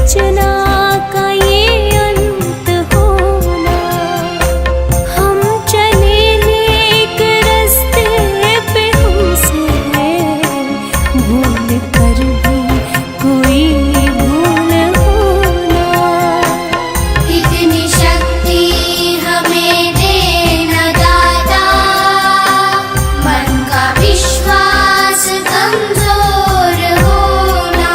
रचना का ये अंत होना। हम चले नेक रास्ते पे, हमसे भूल कर भी कोई भूल होना। इतनी शक्ति हमें देना दाता, मन का विश्वास कमजोर होना।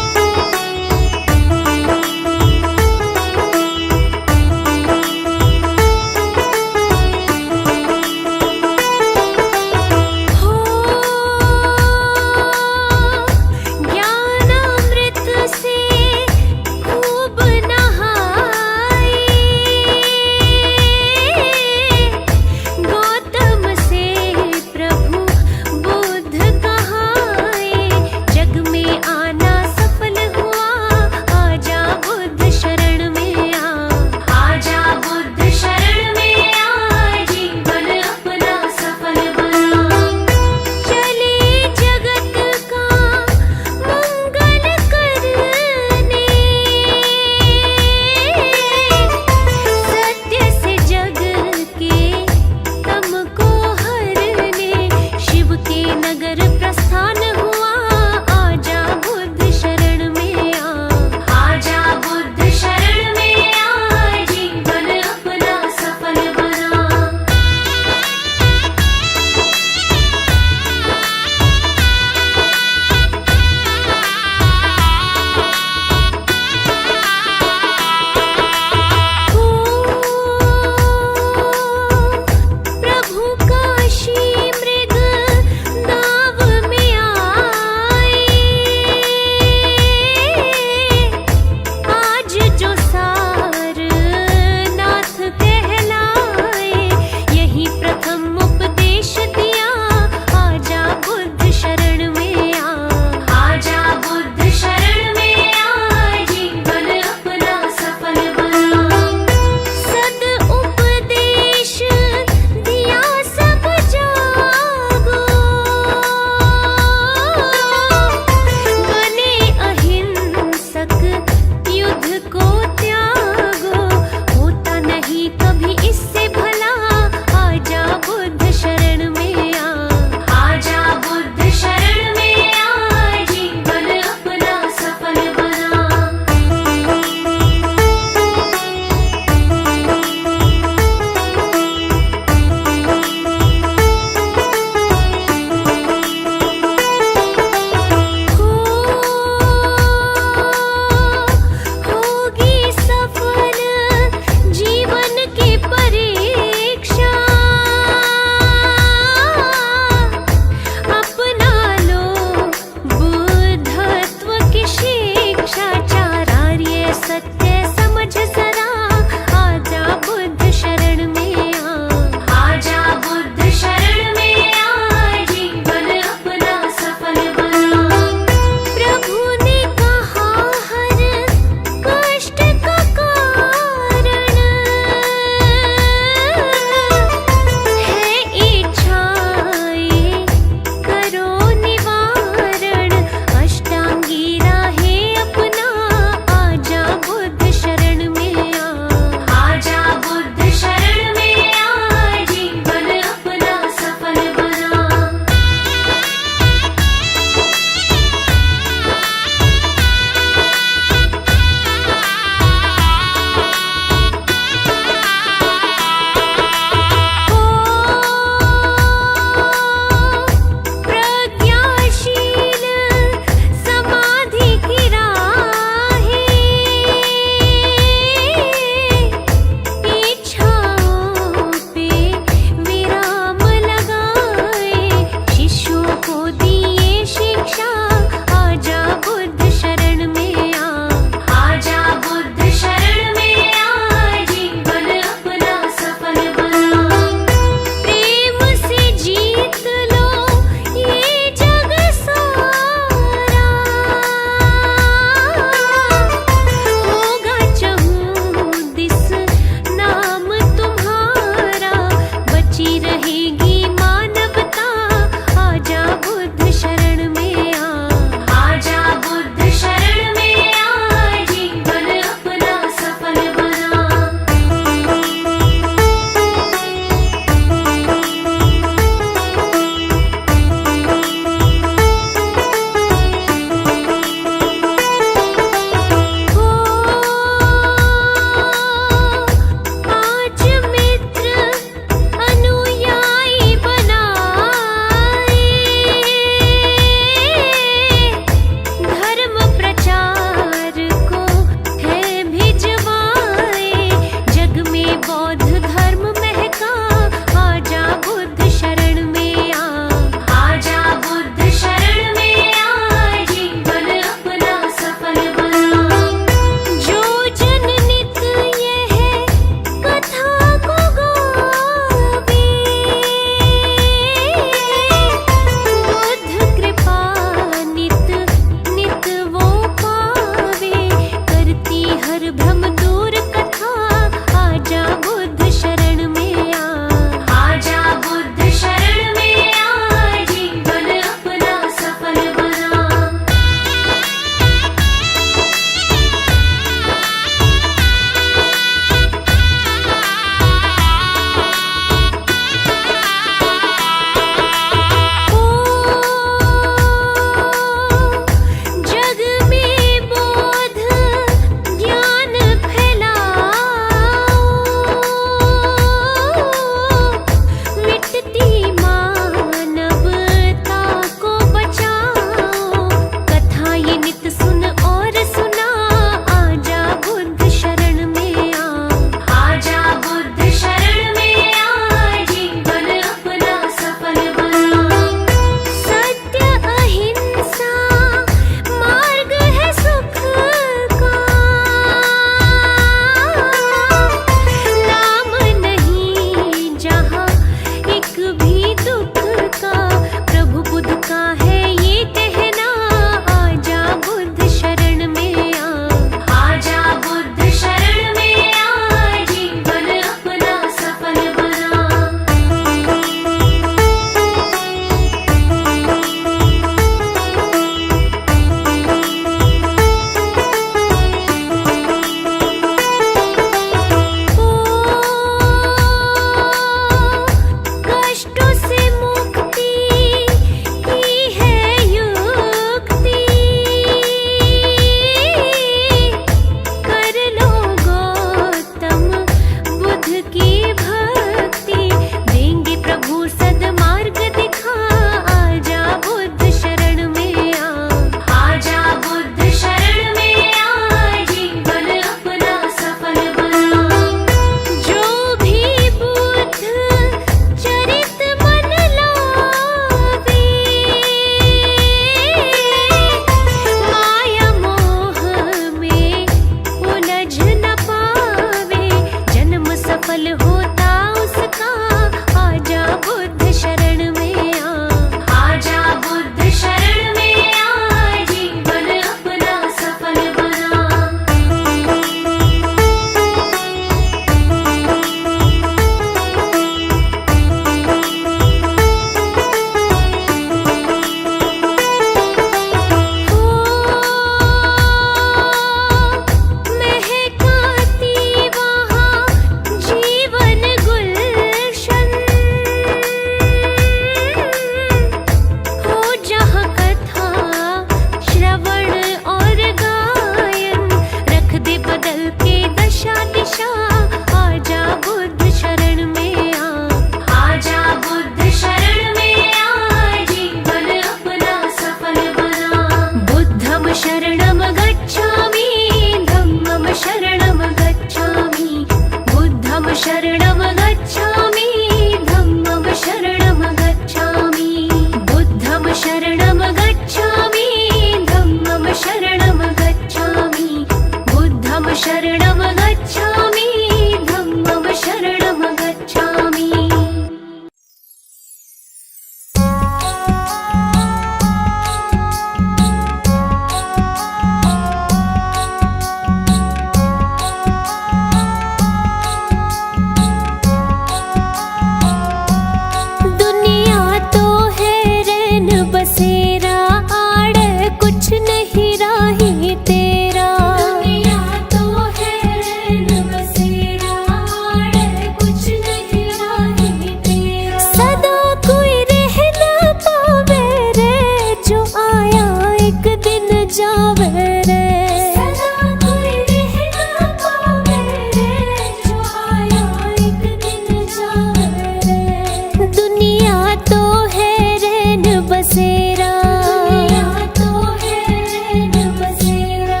बसेरा, दुनिया तो है रैन बसेरा।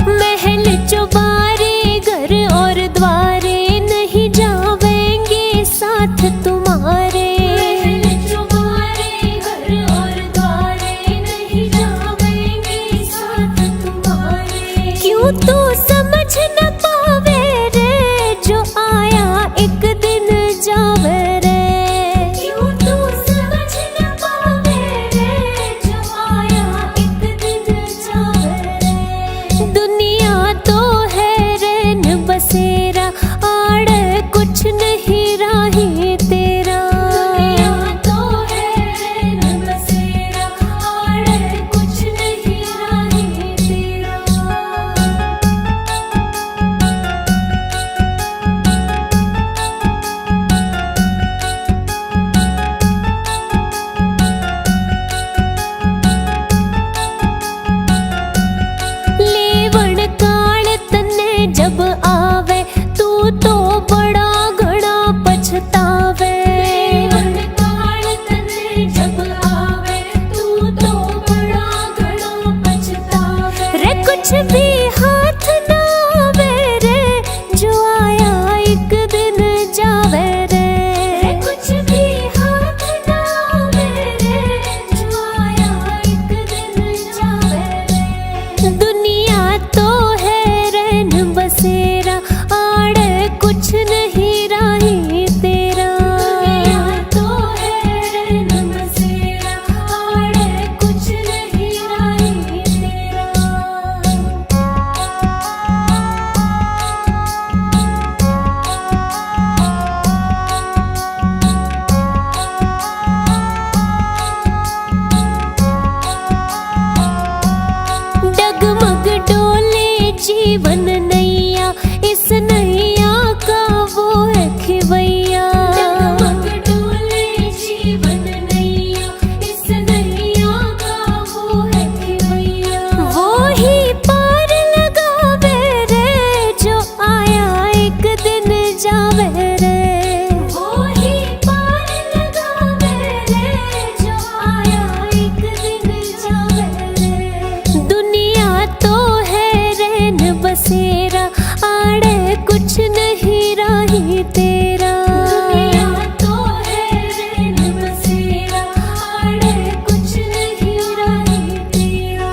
महल चौबारे घर और द्वारे नहीं जावेंगे साथ तुम्हारे, महल चौबारे घर और द्वारे नहीं जावेंगे साथ तुम्हारे। क्यों तू समझ न पावे रे जो आया एक दिन जावे रे, क्यों तू समझ न पावे रे जो आया एक दिन जावे रे। दुनिया तो है रैन बसेरा, आड़ कुछ नहीं राही तेरा, दुनिया तो है रैन बसेरा, आड़ कुछ नहीं राही तेरा। लेवण काल तन्ने जब आवे तू तो बड़ा घड़ा पछतावे, लेवण काल तन्ने जब आवे तू तो बड़ा घड़ा पछतावे। रे कुछ भी हाथ ना आवे रे जो आया एक दिन जावे रे, रे कुछ भी हाथ ना आवे रे जो आया एक दिन जावे रे। दुनिया तो है रैन बसेरा, आड़ कुछ नहीं राही तेरा, दुनिया तो है रैन बसेरा, आड़ कुछ नहीं राही तेरा। डगमग डोले जीवन नैया, इस नैया का वो है खिवैया, डगमग डोले जीवन नैया, इस नैया का वो है खिवैया। वो ही पार लगावे रे जो आया एक दिन जावे रे, वो ही पार लगावे रे जो आया एक दिन जावे रे। दुनिया तो है रैन बसेरा, आड़ कुछ नहीं राही तेरा, दुनिया तो है रैन बसेरा, आड़ कुछ नहीं राही तेरा।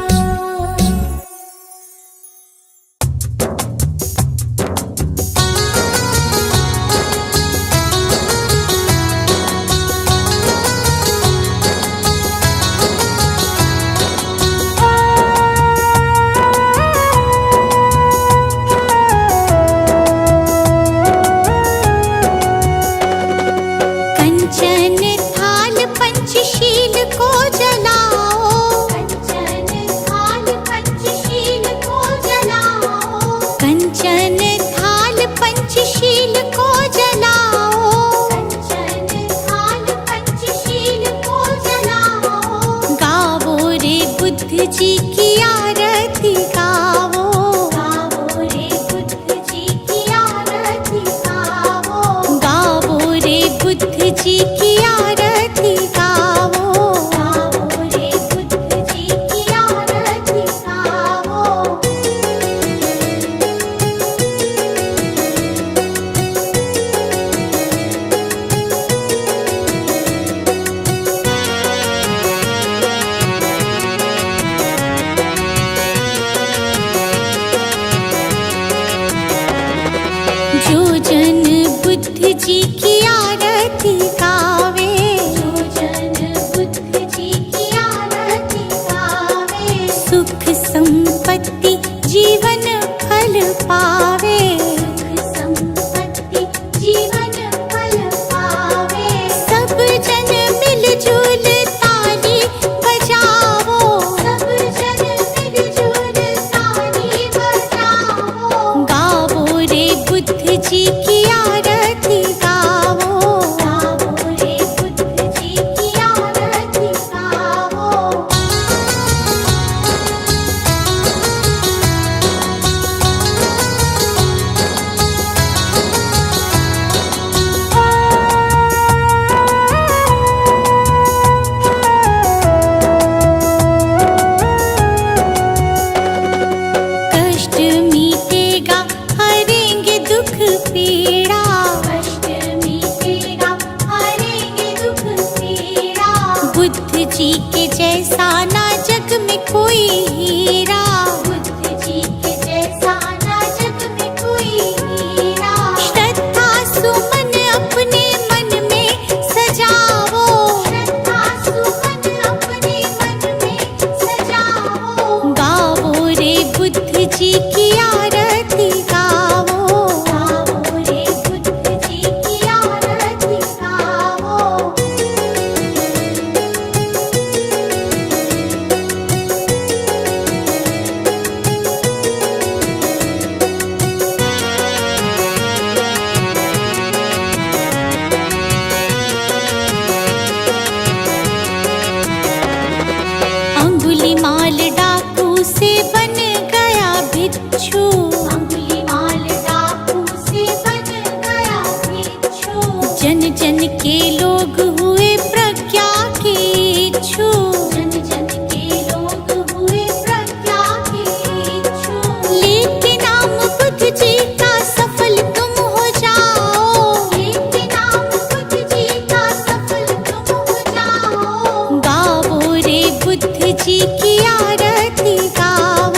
कंचन थाल पंचशील को जलाओ, कंचन थाल पंचशील को जलाओ, कंचन थाल पंचशील को जलाओ, कंचन थाल पंचशील को जलाओ। गावो रे बुद्ध जी की आरती गावो, गावो रे बुद्ध जी की आरती गावो, गावो रे बुद्ध जी की आरती गावो, गावो रे बुद्ध जी की आरती गावो। जो जन बुद्ध जी की आरती गावे, जो जन बुद्ध जी की आरती गावे, सुख संपत्ति जीवन फल पावे, सुख संपत्ति जीवन फल पावे। सब जन मिलजुल ताली बजाओ, सब जन मिलजुल ताली बजाओ। गावो रे बुद्ध जी की आरती गावो, के जैसा ना जग में कोई हीरा, बुद्ध जी के जैसा ना जग में कोई हीरा। श्रद्धा सुमन अपने मन में सजाओ, श्रद्धा सुमन अपने मन में सजाओ। गाओ रे बुद्ध जी की आरती गाओ, गाओ रे बुद्ध जी की आरती गाओ। अंगुलीमाल डाकू से बन गया भिक्षु, अंगुलीमाल डाकू से बन गया भिक्षु। जन जन के लोग हुए प्रज्ञा के इच्छु, जन जन के लोग हुए प्रज्ञा के इच्छु। लेके नाम बुद्ध जी का सफल तुम हो जाओ, लेके नाम बुद्ध जी का सफल तुम हो जाओ। गाओ रे बुद्ध जी की आरती गाओ,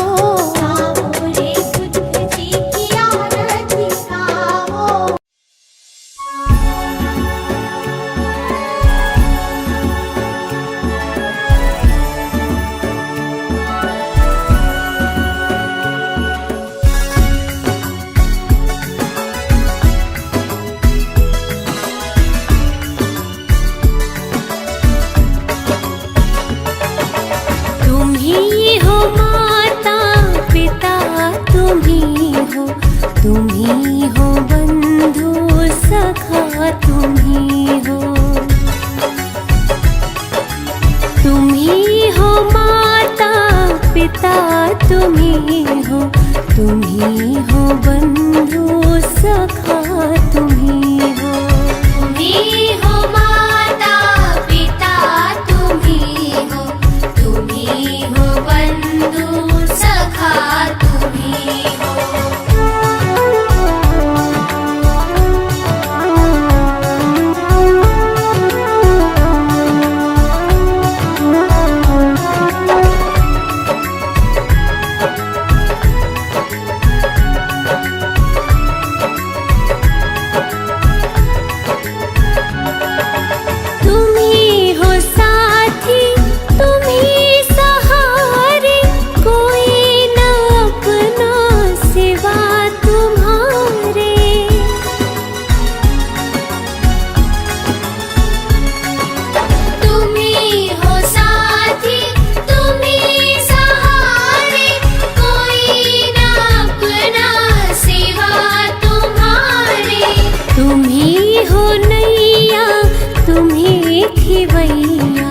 गाओ रे बुद्ध जी की आरती गाओ। तुम ही हो माता पिता, तुम ही हो बंधु सखा, तुम ही हो माता पिता, तुम ही हो बंधु सखा, तुम ही हो माता पिता, तुम ही हो बंधु सखा, तुम ही हो। तुम ही हो साथी, तुम ही सहारे, कोई न अपना सिवा तुम्हारे। तुम ही हो साथी, तुम ही सहारे, कोई न अपना सिवा तुम्हारे। तुम ही हो नैया, तुम ही खिवैया,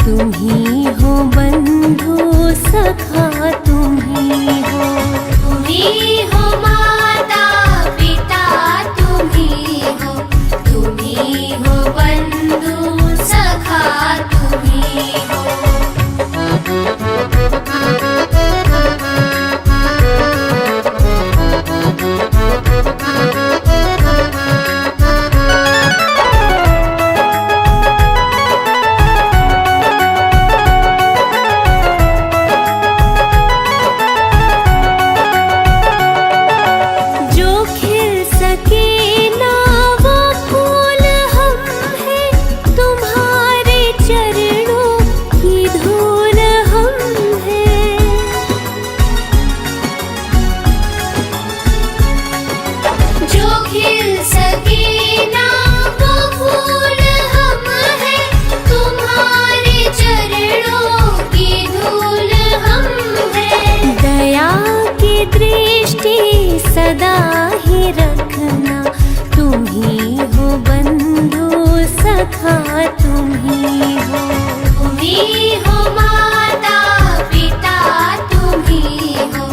तुम ही हो बंधु सखा, तुम ही हो माता पिता, तुम ही हो बंधु सखा, तुम ही हो। जो खिल सके ना वो फूल हम हैं, तुम्हारे चरणों की धूल हम हैं। जो खिल सके ना वो फूल हम हैं, तुम्हारे चरणों की धूल हम हैं। दया की दृष्टि सदा ही रखना, तुम ही हो बंधु सखा, तुम ही हो माता पिता, तुम ही हो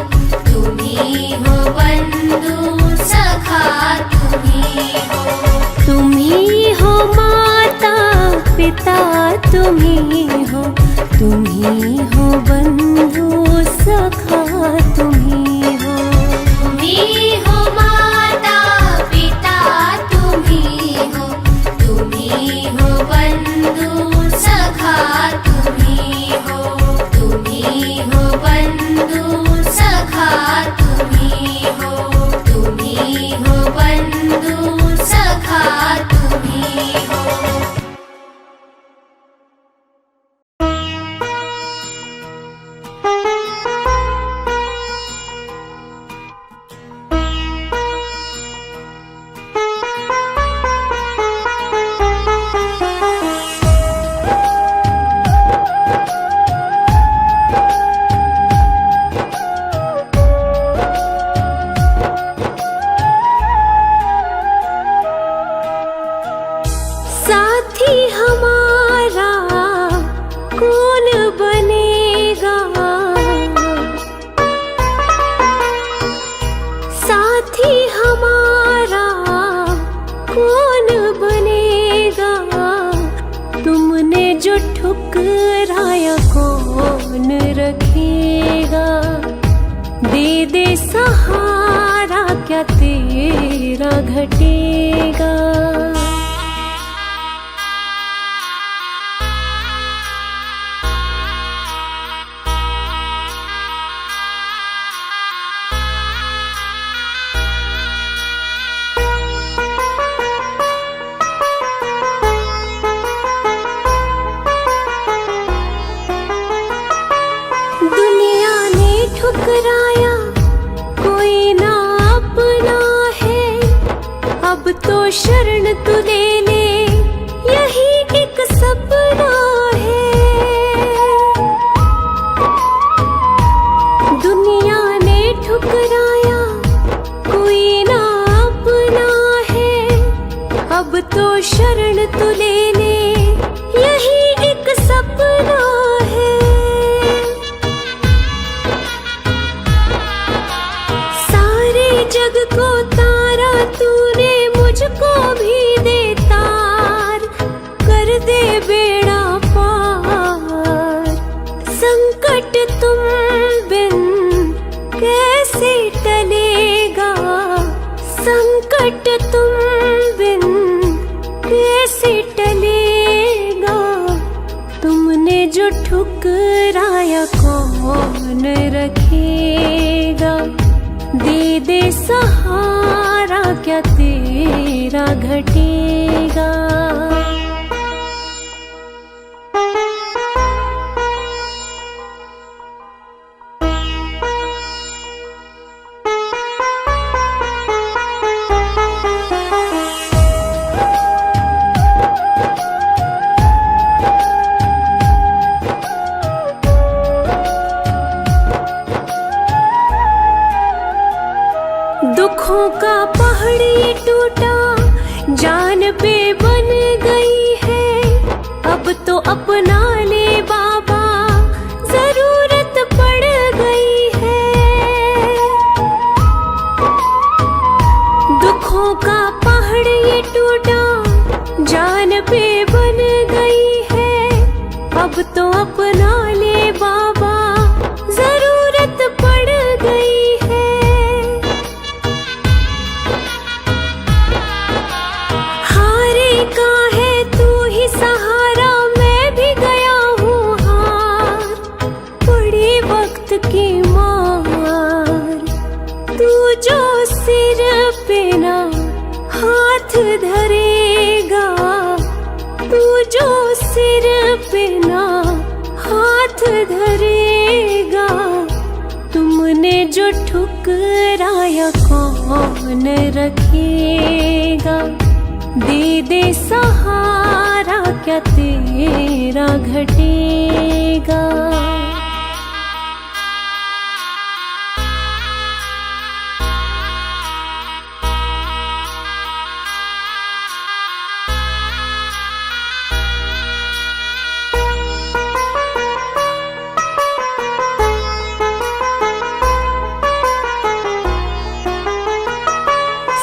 बंधु सखा, तुम ही हो माता पिता, तुम ही हो बंधु सखा, तुम ही हो माता पिता, तुम ही हो बंधु सखा, तुम ही कौन रखेगा। दे दे सहारा क्या तेरा घटेगा। दुनिया ने ठुकराया कोई ना अपना है। अब तो शरण तू ले ले यही एक सपना है। दुनिया ने ठुकराया कोई ना अपना है। अब तो शरण तू ले ले यही एक सपना है। जग को तारा तूने मुझको भी दे तार। कर दे बेड़ा पार। संकट तुम बिन कैसे टलेगा। संकट तुम बिन कैसे टलेगा। तुमने जो ठुकराया कौन रखेगा। दे दे सहारा क्या तेरा घटेगा। दुखों का पहाड़ ये टूटा जान पे बन गई है। अब तो अपना ले बाबा जरूरत पड़ गई है। दुखों का पहाड़ ये टूटा जान पे बन गई है। अब तो अपना ले बाबा जरूरत पड़ गई है। का है तू ही सहारा मैं भी गया हूँ हार। पड़ी वक्त की मार तू जो सिर पे ना हाथ धरेगा। तू जो सिर पे ना हाथ धरेगा। तुमने जो ठुकराया कौन रखेगा। दे दे सहारा क्या तेरा घटेगा।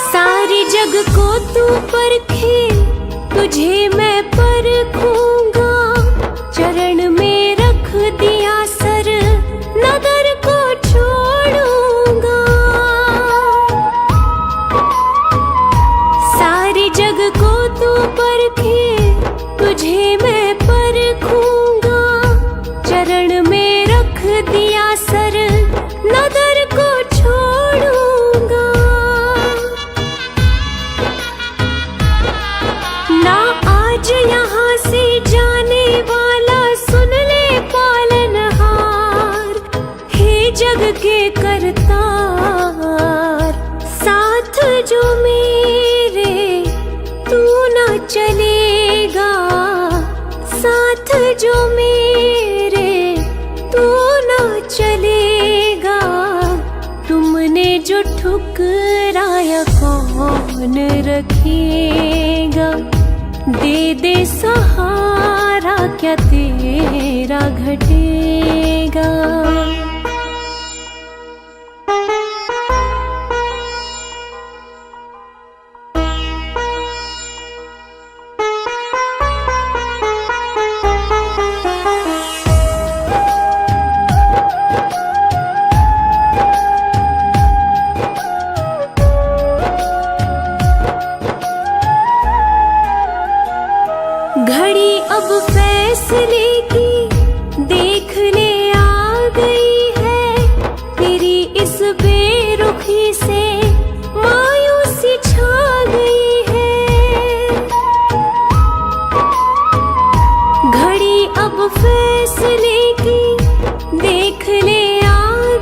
सारी जग को तू परखे तुझे मैं परखूंगा। चरण में रख दिया सर नगर को छोड़ूंगा। सारी जग को तू परखे तुझे मैं परखूंगा। चरण में रख दिया सर नगर को छोड़ूंगा। ना आज यहाँ से जाने वाला सुन ले पालनहार। हे जग के करतार साथ जो मेरे तू ना चलेगा। साथ जो मेरे तू ना चलेगा। तुमने जो ठुकराया कौन रखेगा। दे दे सहारा क्या तेरा घटेगा। गई है, तेरी इस बेरुखी से मायूसी छा गई है। घड़ी अब फैसले की देख ले आ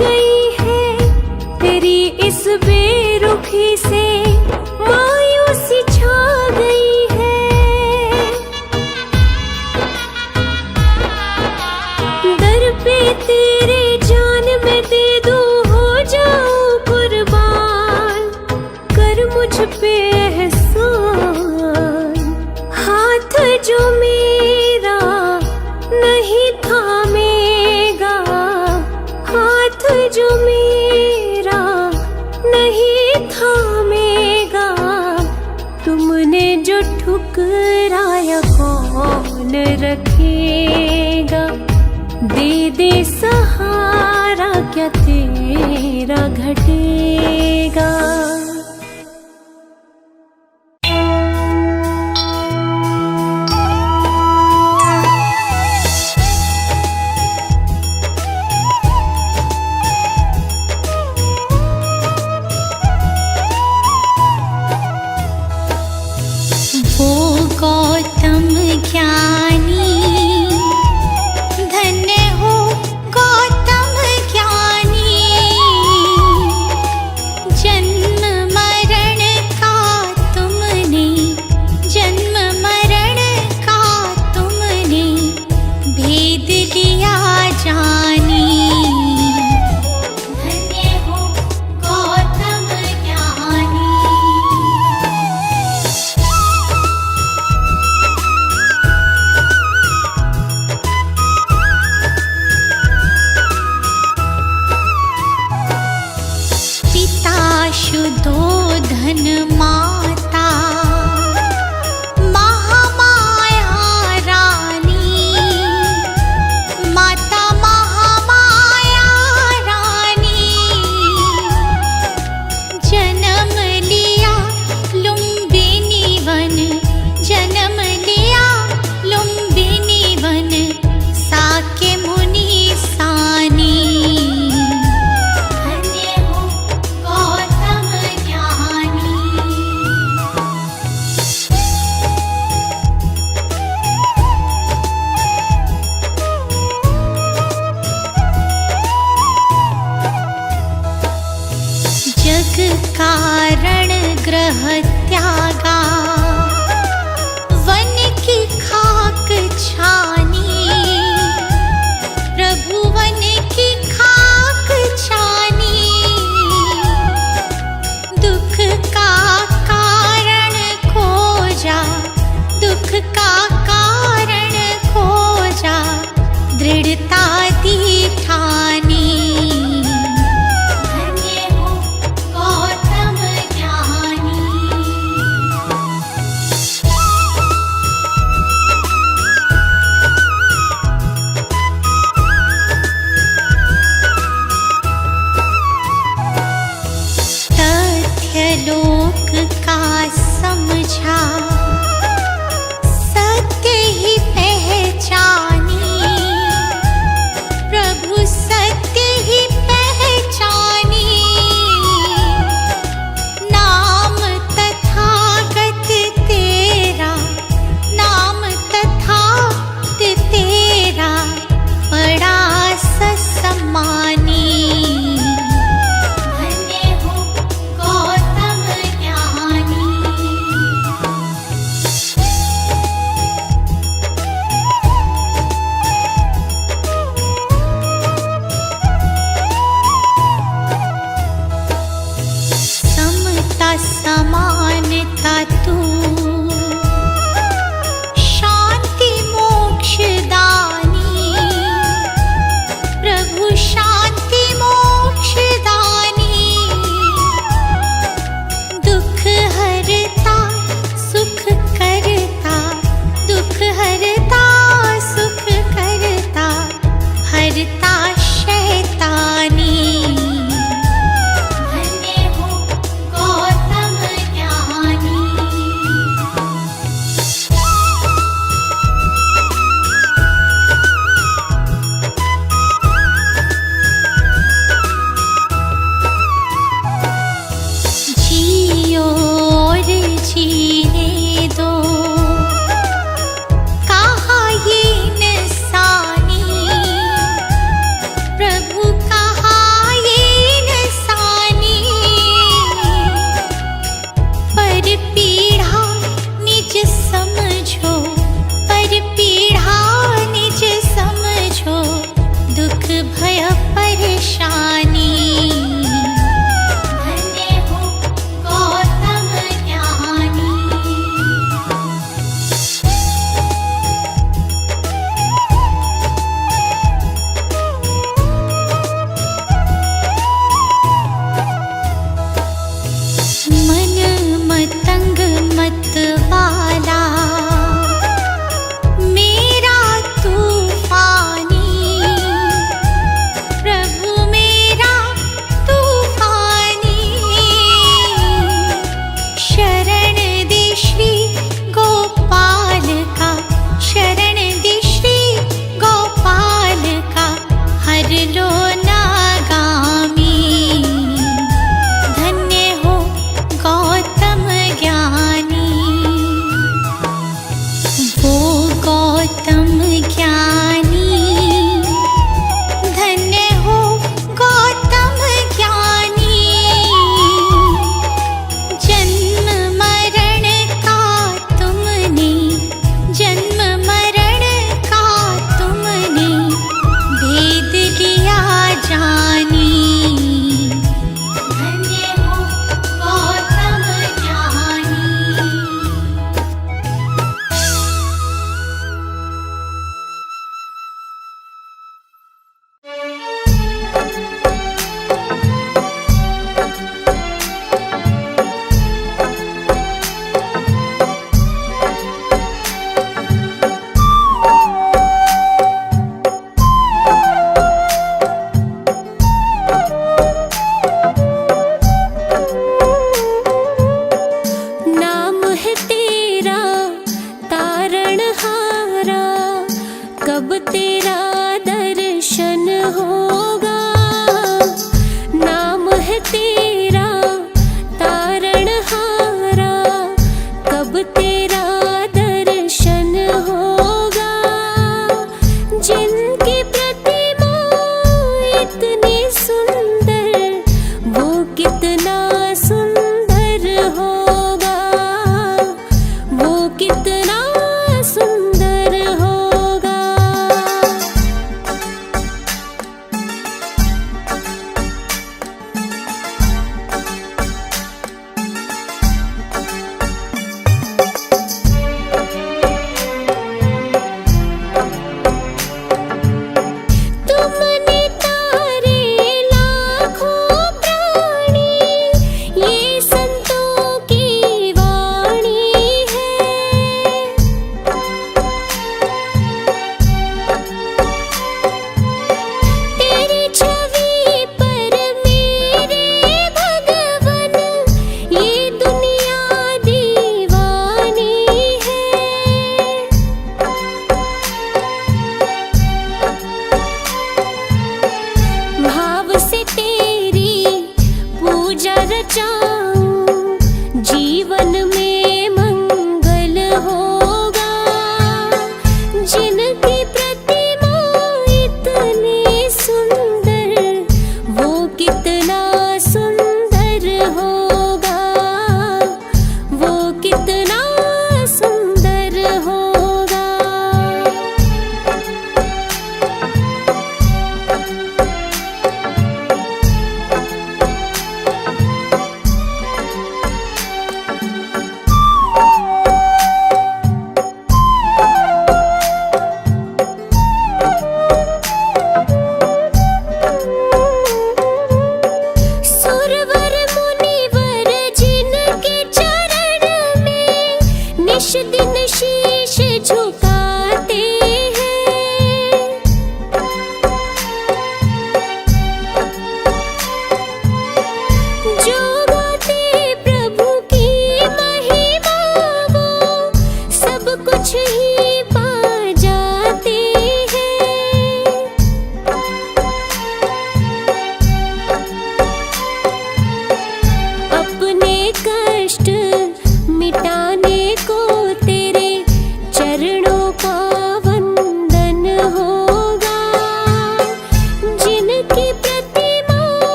गई है, तेरी इस बेरुखी से मायूसी छा गई है। दर पे तेरे जान में दे दूं, हो जाऊं कुर्बान, कर मुझ पे एहसान। हाथ जो मेरा नहीं थामेगा, हाथ जो मेरा नहीं थामेगा, तुमने जो ठुकराया कौन रखेगा। दे दे सहारा, क्या तेरा घटेगा। वो गौतम ज्ञानी, धन्य हो गौतम ज्ञानी। जन्म मरण का तुमने, जन्म मरण का तुमने भेद लिया जानी। धन्य हो गौतम ज्ञानी। पिता शुद्धोधन, माता महामाया रानी। माता महामाया रानी, जन्म लिया लुम्बिनी वन, जन्म लिया लुम्बिनी वन, साके मुनि सानी। धन्य हो गौतम ज्ञानी। जग कारण ग्रह त्यागा, वन की खाक छानी। प्रभु वन की खाक छानी। दुख का कारण खोजा, दुख का कारण खोजा, दृढ़ता दी ठानी। धन्य हो गौतम ज्ञानी।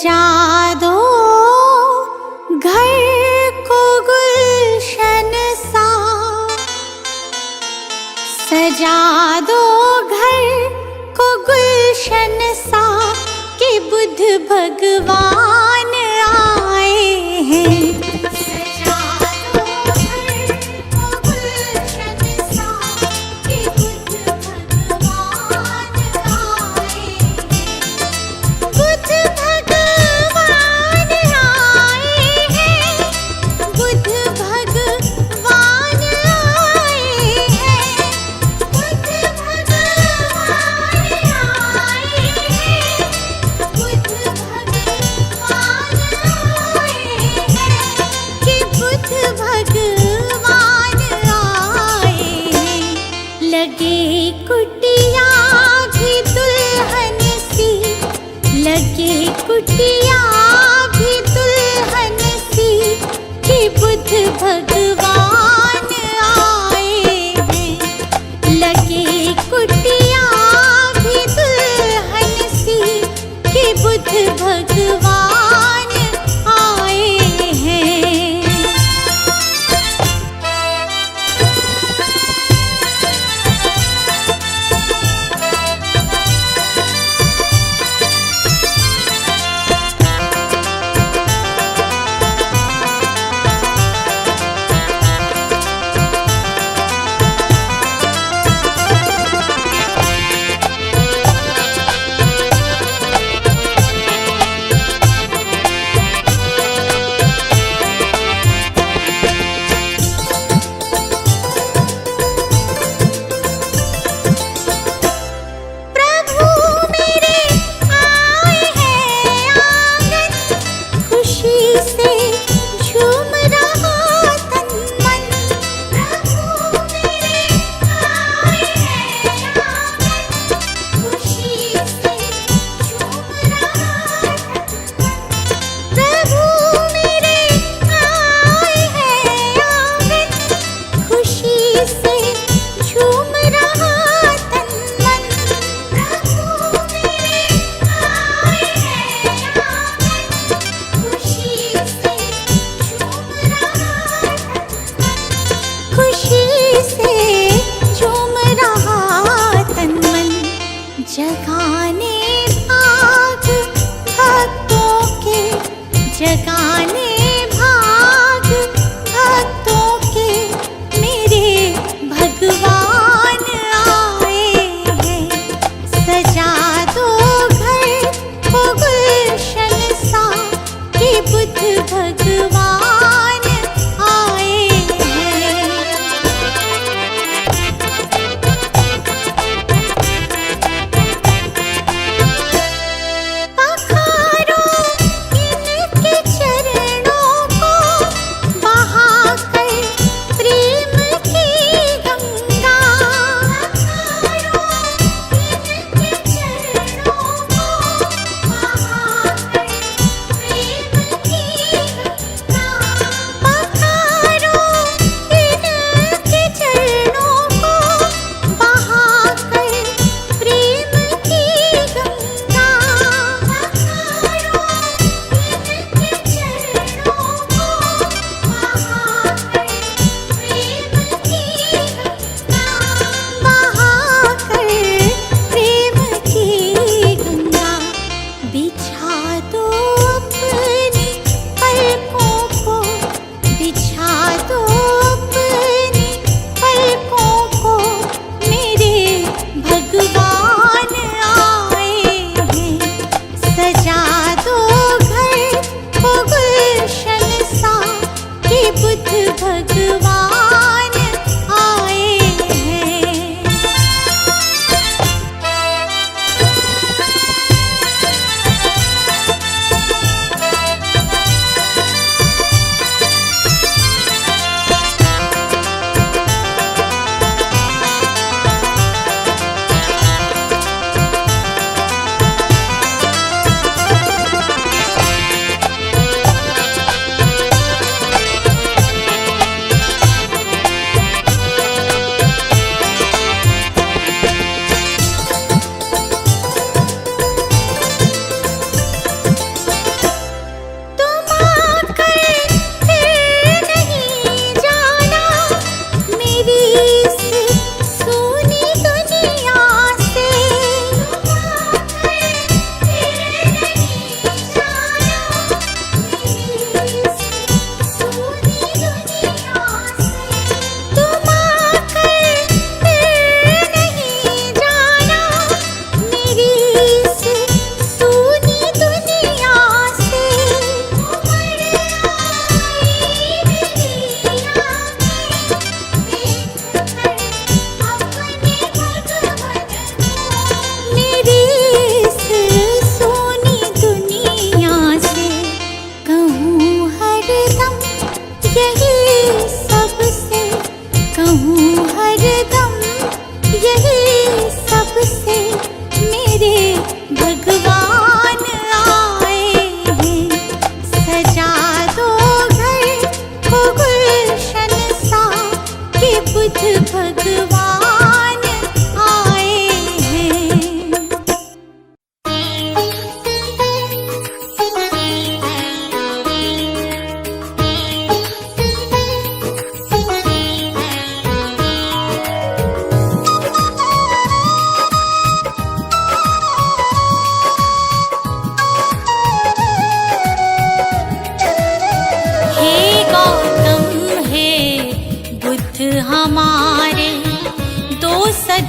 सजा दो घर को गुलशन सा, सजा दो घर को गुलशन सा कि बुद्ध भगवान आए हैं। सजा दो घर को गुलशन सा कि बुद्ध भगवान आए हैं। बुद्ध भगवान आए हैं, बुद्ध भगवान आए हैं, बुद्ध भगवान आए हैं, बुद्ध भगवान आए हैं कि बुद्ध भगवान आए हैं। लगे कुटिया भी दुल्हन सी, लगे कुटिया भी दुल्हन सी कि बुद्ध भगवान आए हैं। लगे कुटिया भी दुल्हन सी कि बुद्ध भगवान आए हैं।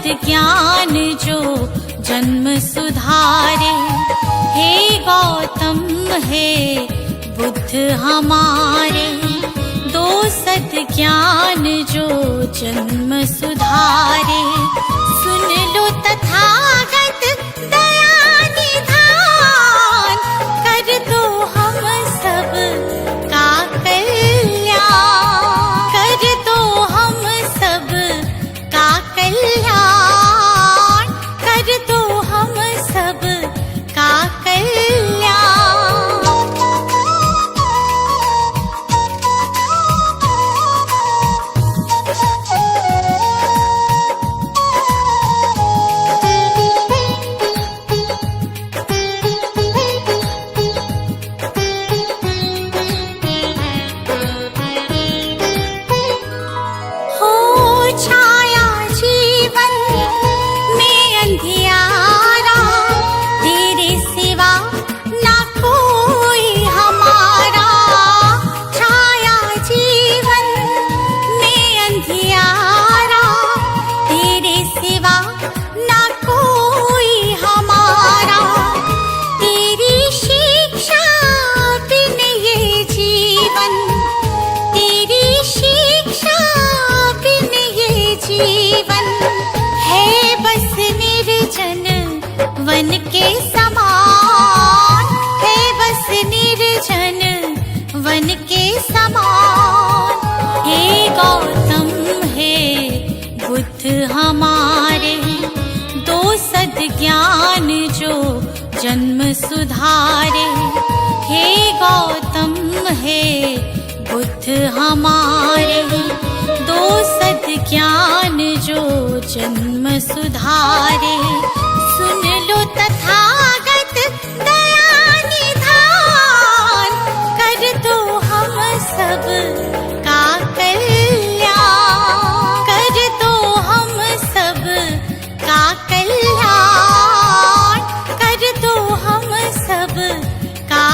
सद्ज्ञान जो जन्म सुधारे। हे गौतम हे बुद्ध हमारे, दो सद्ज्ञान जो जन्म सुधारे। सुन लो तथागत दया निधान, कर दो हम सब का कल्याण, कर दो हम सब का कल्याण, कर दो हम सब का कल्याण। वन के समान है बस निर्जन वन के समान। हे गौतम हे बुद्ध हमारे, दो सद्ज्ञान जो जन्म सुधारे। हे गौतम हे बुद्ध हमारे, दो सद्ज्ञान जो जन्म सुधारे। सुन लो तथागत दया निधान, कर दो हम सब का कल्याण, कर दो हम सब का कल्याण, कर दो हम सब का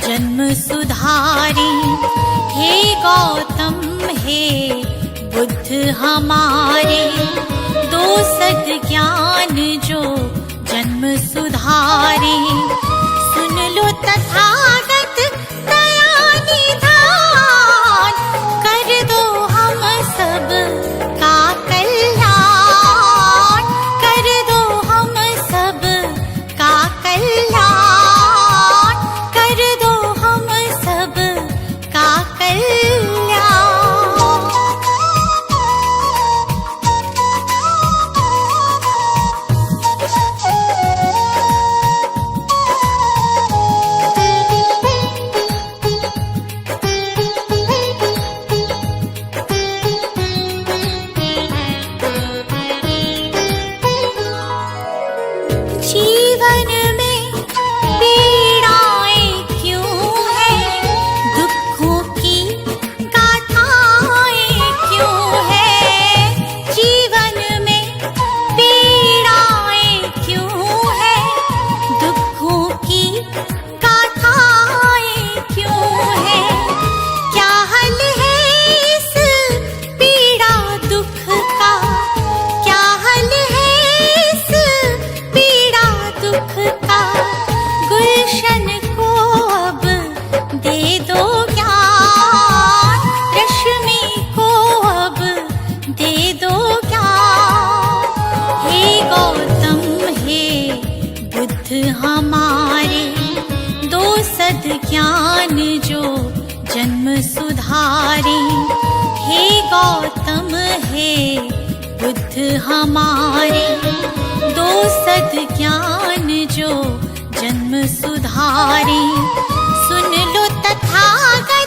जन्म सुधारी। हे गौतम हे बुद्ध हमारे, दो सद्ज्ञान जो जन्म सुधारे। सुन लो तथागत दया निधान, कर दो हम सब का कल्याण, कर दो हम सब का कल्याण, कर दो हम सब का कल्याण। बुद्ध हमारे, दो सद ज्ञान जो जन्म सुधारे। सुन लो तथागत